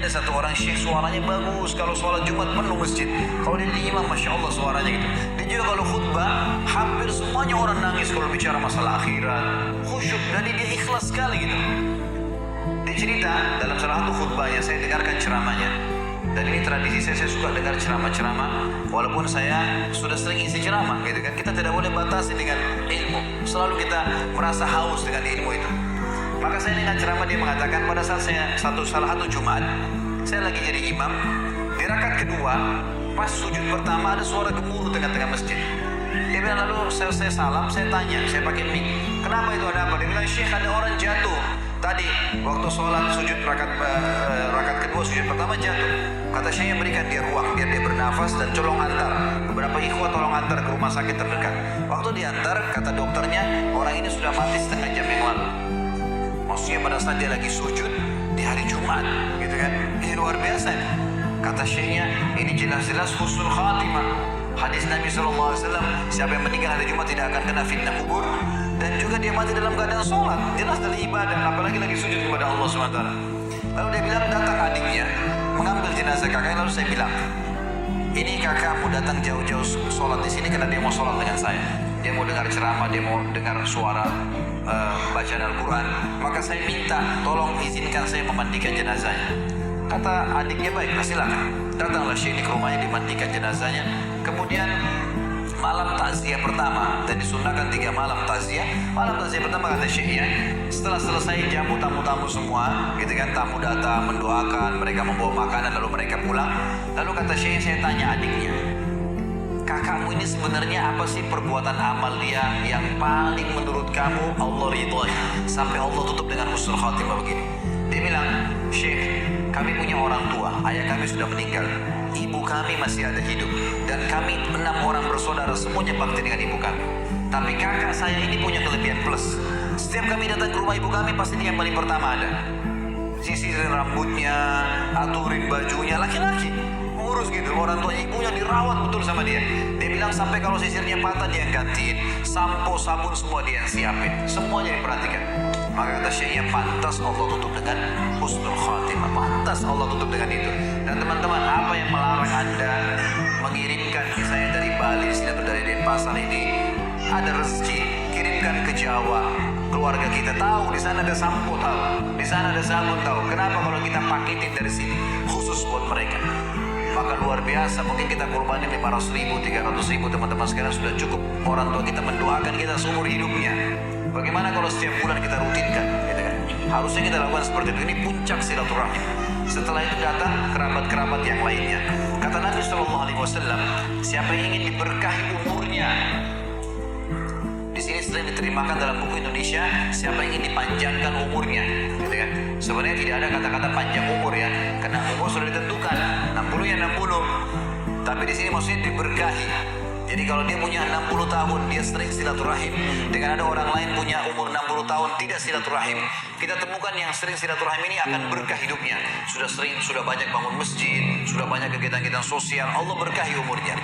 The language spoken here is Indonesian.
ada satu orang syekh suaranya bagus, kalau sholat Jumat penuh masjid. Kalau dia jadi imam, Masya Allah suaranya gitu. Dia juga kalau khutbah, hampir semuanya orang nangis kalau bicara masalah akhirat, khusyuk, dan dia ikhlas sekali gitu. Dia cerita dalam salah satu khutbahnya, saya dengarkan ceramahnya. Dan ini tradisi saya suka dengar ceramah-ceramah, walaupun saya sudah sering isi ceramah gitu kan. Kita tidak boleh batasi dengan ilmu, selalu kita merasa haus dengan ilmu itu. Maka saya dengan ceramah dia mengatakan, pada saat saya salah satu Jumat, saya lagi jadi imam, di rakaat kedua, pas sujud pertama ada suara gemuruh tengah-tengah masjid. Dia bilang, lalu saya salam, saya tanya, saya pakai mic, kenapa itu, ada apa? Dia bilang, Syekh, ada orang jatuh tadi waktu sholat sujud rakaat kedua, sujud pertama jatuh. Kata Syekh, berikan dia ruang biar dia bernafas dan tolong antar beberapa ikhwah, tolong antar ke rumah sakit terdekat. Waktu diantar, kata dokternya, orang ini sudah mati setengah jam yang lalu. Maksudnya pada saat dia lagi sujud di hari Jumat, gitu kan? Ini luar biasa. Kata Syekhnya, ini jelas-jelas husnul khatimah. Hadis Nabi SAW, siapa yang meninggal hari Jumat tidak akan kena fitnah kubur, dan juga dia mati dalam keadaan sholat, jelas dari ibadah, apalagi lagi sujud kepada Allah SWT. Lalu dia bilang, datang adiknya mengambil jenazah kakaknya. Lalu saya bilang, ini kakakmu datang jauh-jauh sholat di sini karena dia mau sholat dengan saya. Dia mau dengar ceramah, dia mau dengar suara bacaan Al-Quran. Maka saya minta, tolong izinkan saya memandikan jenazahnya. Kata adiknya, baik, silakan. Datanglah Syekh ke rumahnya, dimandikan jenazahnya. Kemudian malam takziah pertama, dan disunahkan 3 malam takziah. Malam takziah pertama, kata Syekhnya, setelah selesai jamu tamu-tamu semua, gitu kan, tamu datang mendoakan, mereka membawa makanan lalu mereka pulang. Lalu kata Syekh, saya tanya adiknya, kakakmu ini sebenarnya apa sih perbuatan amal dia yang paling menurut kamu Allah ridhoi sampai Allah tutup dengan husnul khatimah begini? Dia bilang, Syekh, kami punya orang tua, ayah kami sudah meninggal, ibu kami masih ada hidup, dan kami 6 orang bersaudara, semuanya bakti dengan ibu kami. Tapi kakak saya ini punya kelebihan plus. Setiap kami datang ke rumah ibu kami, pasti dia yang paling pertama ada. Sisirin rambutnya, aturin bajunya, laki-laki ngurus gitu. Orang tuanya, ibunya dirawat betul sama dia. Dia bilang sampai kalau sisirnya patah dia yang gantiin, sampo, sabun semua dia yang siapin, semuanya diperhatikan. Maka kata Syekhnya, pantas Allah tutup dengan husnul khatimah, pantas Allah tutup dengan itu. Dan teman-teman, apa yang melarang Anda mengirimkan misalnya dari Bali atau dari Denpasar ini, ada rezeki, kirimkan ke Jawa. Keluarga kita tahu, di sana ada sampo tahu, di sana ada sabun tahu. Kenapa kalau kita paketin dari sini, khusus buat mereka? Maka luar biasa, mungkin kita korbanin 500.000, 300.000, teman-teman sekalian sudah cukup. Orang tua kita mendoakan kita seumur hidupnya. Bagaimana kalau setiap bulan kita rutinkan, gitu kan? Harusnya kita lakukan seperti itu. Ini puncak silaturahim. Setelah itu datang kerabat-kerabat yang lainnya. Kata Nabi SAW, siapa yang ingin diberkahi umurnya, di sini sering diterjemahkan dalam buku Indonesia, siapa yang ingin dipanjangkan umurnya, gitu kan? Sebenarnya tidak ada kata-kata panjang umur ya, karena umur sudah ditentukan, 60 ya 60. Tapi di sini maksudnya diberkahi. Jadi kalau dia punya 60 tahun, dia sering silaturahim. Dengan ada orang lain punya umur 60 tahun, tidak silaturahim. Kita temukan yang sering silaturahim ini akan berkah hidupnya. Sudah banyak bangun masjid, sudah banyak kegiatan-kegiatan sosial, Allah berkahi umurnya.